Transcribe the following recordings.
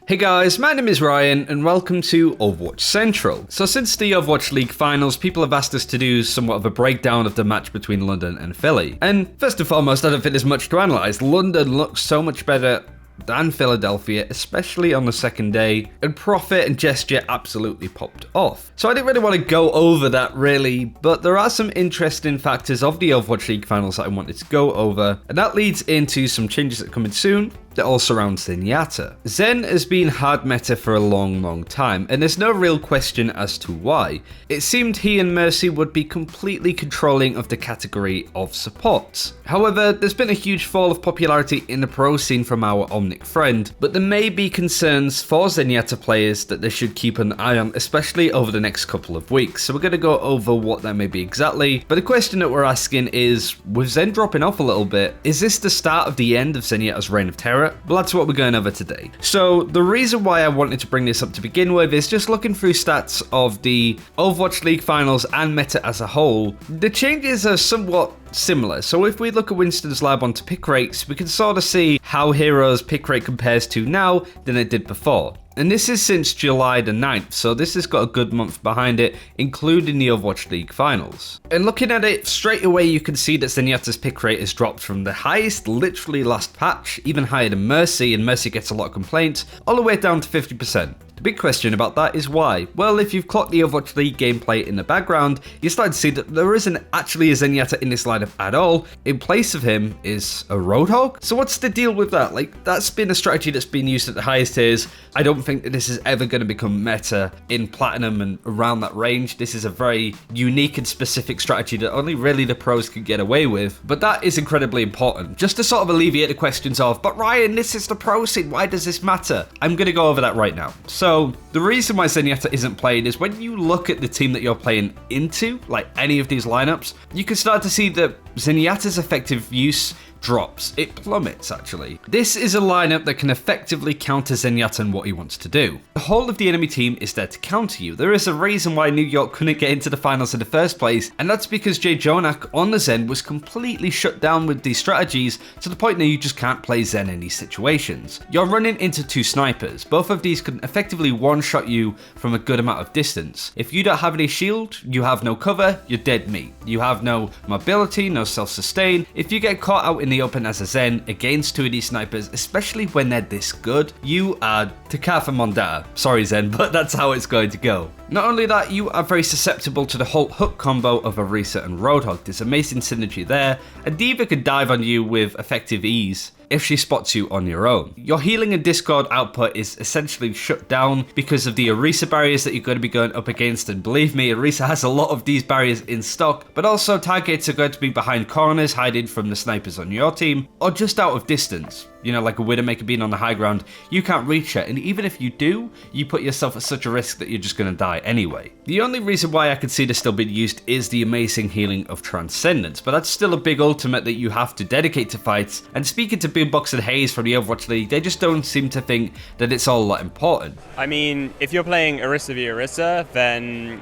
Hey guys, my name is Ryan and welcome to Overwatch Central. So since the Overwatch League finals, people have asked us to do somewhat of a breakdown of the match between London and Philly. And first and foremost, I don't think there's much to analyse. London looks so much better than Philadelphia, especially on the second day, and Profit and Gesture absolutely popped off. So I didn't really want to go over that really, but there are some interesting factors of the Overwatch League finals that I wanted to go over, and that leads into some changes that are coming soon that all surround Zenyatta. Zen has been hard meta for a long time, and there's no real question as to why. It seemed he and Mercy would be completely controlling of the category of supports. However, there's been a huge fall of popularity in the pro scene from our Omnic friend, but there may be concerns for Zenyatta players that they should keep an eye on, especially over the next couple of weeks. So we're going to go over what that may be exactly, but the question that we're asking is, with Zen dropping off a little bit, is this the start of the end of Zenyatta's reign of terror? Well, that's what we're going over today. So the reason why I wanted to bring this up to begin with is just looking through stats of the Overwatch League finals and meta as a whole. The changes are somewhat similar. So if we look at Winston's lab onto pick rates, we can sort of see how Hero's pick rate compares to now than it did before. And this is since July the 9th, so this has got a good month behind it, including the Overwatch League finals. And looking at it straight away, you can see that Zenyatta's pick rate has dropped from the highest literally last patch, even higher than Mercy, and Mercy gets a lot of complaints, all the way down to 50%. The big question about that is why? Well, if you've clocked the Overwatch League gameplay in the background, you start to see that there isn't actually a Zenyatta in this lineup at all. In place of him is a Roadhog. So what's the deal with that? Like, that's been a strategy that's been used at the highest tiers. I don't think that this is ever going to become meta in Platinum and around that range. This is a very unique and specific strategy that only really the pros can get away with. But that is incredibly important. Just to sort of alleviate the questions of, but Ryan, this is the pro scene, why does this matter? I'm going to go over that right now. So the reason why Zenyatta isn't played is when you look at the team that you're playing into, like any of these lineups, you can start to see that Zenyatta's effective use drops. It plummets, actually. This is a lineup that can effectively counter Zenyatta and what he wants to do. The whole of the enemy team is there to counter you. There is a reason why New York couldn't get into the finals in the first place, and that's because Jay Jonak on the Zen was completely shut down with these strategies to the point that you just can't play Zen in these situations. You're running into two snipers. Both of these can effectively one-shot you from a good amount of distance. If you don't have any shield, you have no cover, you're dead meat. You have no mobility, no self-sustain. If you get caught out in the open as a Zen against two of these snipers, especially when they're this good, you are Takafa Mondata. Sorry Zen, but that's how it's going to go. Not only that, you are very susceptible to the whole hook combo of Orisa and Roadhog. There's amazing synergy there, and D.Va can dive on you with effective ease if she spots you on your own. Your healing and discord output is essentially shut down because of the Orisa barriers that you're going to be going up against, and believe me, Orisa has a lot of these barriers in stock, but also targets are going to be behind corners, hiding from the snipers on your team, or just out of distance. You know, like a Widowmaker being on the high ground, you can't reach it, and even if you do, you put yourself at such a risk that you're just going to die anyway. The only reason why I could see this still being used is the amazing healing of Transcendence, but that's still a big ultimate that you have to dedicate to fights, and speaking to Boombox and Hayes from the Overwatch League, they just don't seem to think that it's all that important. I mean, if you're playing Orisa v Orisa, then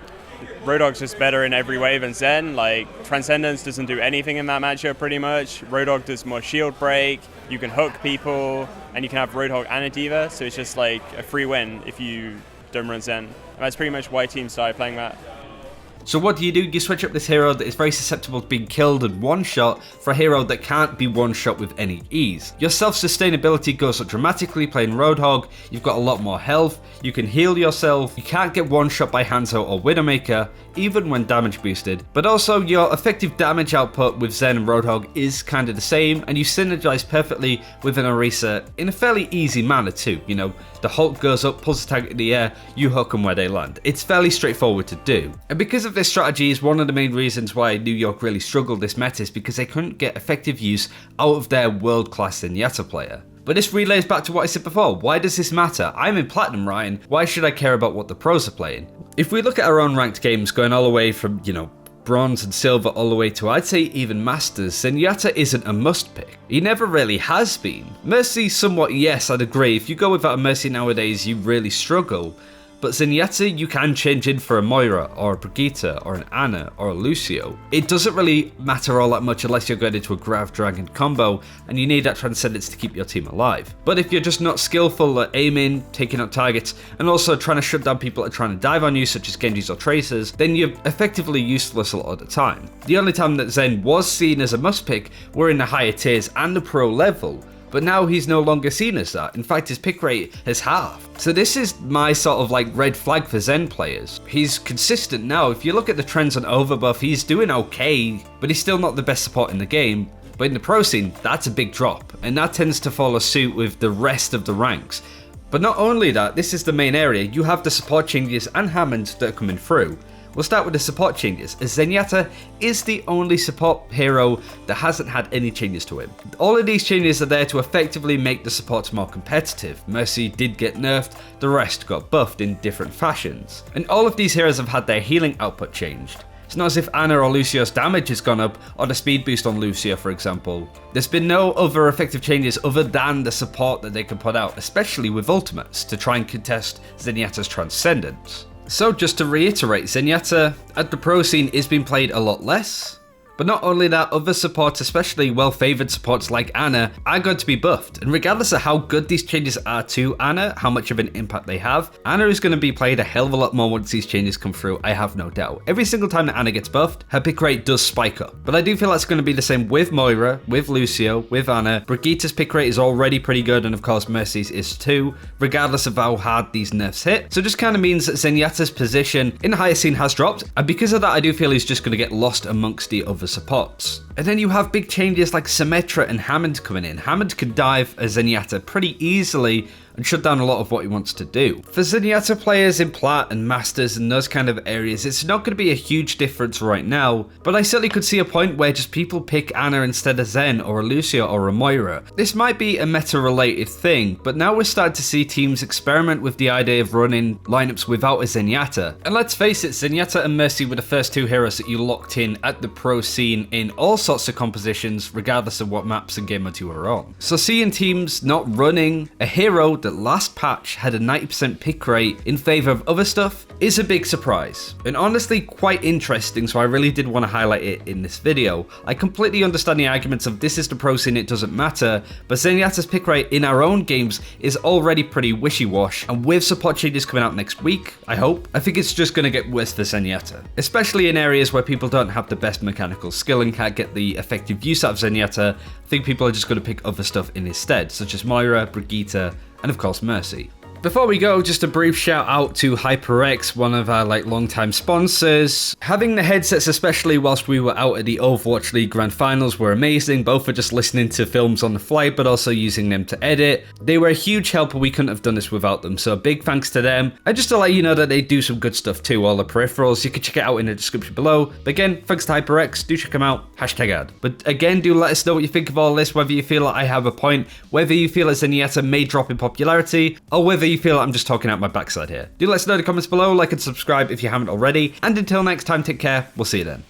Roadhog's just better in every way than Zen. Like, Transcendence doesn't do anything in that matchup pretty much. Roadhog does more shield break, you can hook people, and you can have Roadhog and a D.Va, so it's just like a free win if you don't run Zen. And that's pretty much why teams started playing that. So what do? You switch up this hero that is very susceptible to being killed and one-shot for a hero that can't be one-shot with any ease. Your self-sustainability goes up dramatically playing Roadhog, you've got a lot more health, you can heal yourself, you can't get one-shot by Hanzo or Widowmaker, even when damage boosted, but also your effective damage output with Zen and Roadhog is kind of the same, and you synergize perfectly with an Orisa in a fairly easy manner too. You know, the Hulk goes up, pulls the tank in the air, you hook them where they land. It's fairly straightforward to do. And because of this strategy is one of the main reasons why New York really struggled this meta, is because they couldn't get effective use out of their world-class Zenyatta player. But this relays back to what I said before. Why does this matter? I'm in Platinum, Ryan. Why should I care about what the pros are playing? If we look at our own ranked games, going all the way from, you know, Bronze and Silver all the way to, I'd say, even Masters, Zenyatta isn't a must pick. He never really has been. Mercy, somewhat, yes, I'd agree. If you go without a Mercy nowadays, you really struggle. but Zenyatta you can change in for a Moira, or a Brigitte, or an Ana, or a Lucio. It doesn't really matter all that much unless you're going into a Grav Dragon combo, and you need that Transcendence to keep your team alive. But if you're just not skillful at aiming, taking out targets, and also trying to shut down people that are trying to dive on you, such as Genjis or Tracers, then you're effectively useless a lot of the time. The only time that Zen was seen as a must pick were in the higher tiers and the pro level, but now he's no longer seen as that. In fact, his pick rate has halved. So this is my sort of like red flag for Zen players. He's consistent now. If you look at the trends on Overbuff, he's doing okay, but he's still not the best support in the game. But in the pro scene, that's a big drop, and that tends to follow suit with the rest of the ranks. But not only that, this is the main area. You have the support changes and Hammond that are coming through. We'll start with the support changes, as Zenyatta is the only support hero that hasn't had any changes to him. All of these changes are there to effectively make the supports more competitive. Mercy did get nerfed, the rest got buffed in different fashions. And all of these heroes have had their healing output changed. It's not as if Ana or Lucio's damage has gone up, or the speed boost on Lucio for example. There's been no other effective changes other than the support that they can put out, especially with ultimates, to try and contest Zenyatta's Transcendence. So just to reiterate, Zenyatta at the pro scene is being played a lot less. But not only that, other supports, especially well-favoured supports like Ana, are going to be buffed. And regardless of how good these changes are to Ana, how much of an impact they have, Ana is going to be played a hell of a lot more once these changes come through, I have no doubt. Every single time that Ana gets buffed, her pick rate does spike up. But I do feel that's going to be the same with Moira, with Lucio, with Ana. Brigitte's pick rate is already pretty good, and of course Mercy's is too, regardless of how hard these nerfs hit. So it just kind of means that Zenyatta's position in the higher scene has dropped, and because of that I do feel he's just going to get lost amongst the other supports. And then you have big changes like Symmetra and Hammond coming in. Hammond can dive a Zenyatta pretty easily and shut down a lot of what he wants to do. For Zenyatta players in Plat and Masters and those kind of areas, it's not going to be a huge difference right now, but I certainly could see a point where just people pick Ana instead of Zen or a Lucio or a Moira. This might be a meta-related thing, but now we're starting to see teams experiment with the idea of running lineups without a Zenyatta. And let's face it, Zenyatta and Mercy were the first two heroes that you locked in at the pro scene in all sorts of compositions, regardless of what maps and game modes you were on. So seeing teams not running a hero that last patch had a 90% pick rate in favor of other stuff is a big surprise, and honestly quite interesting, so I really did want to highlight it in this video. I completely understand the arguments of this is the pro scene, it doesn't matter, but Zenyatta's pick rate in our own games is already pretty wishy-wash, and with support changes coming out next week, I hope, I think it's just going to get worse for Zenyatta, especially in areas where people don't have the best mechanical skill and can't get the effective use out of Zenyatta. I think people are just going to pick other stuff in his stead, such as Moira, Brigitte, and of course Mercy. Before we go, just a brief shout out to HyperX, one of our long-time sponsors. Having the headsets, especially whilst we were out at the Overwatch League Grand Finals, were amazing, both for just listening to films on the fly, but also using them to edit. They were a huge help, and we couldn't have done this without them, so big thanks to them. And just to let you know that they do some good stuff too, all the peripherals, you can check it out in the description below. But again, thanks to HyperX, do check them out, #ad. But again, do let us know what you think of all this, whether you feel like I have a point, whether you feel that Zenyatta may drop in popularity, or whether you feel like I'm just talking out my backside here. Do let us know in the comments below, like and subscribe if you haven't already, and until next time, take care, we'll see you then.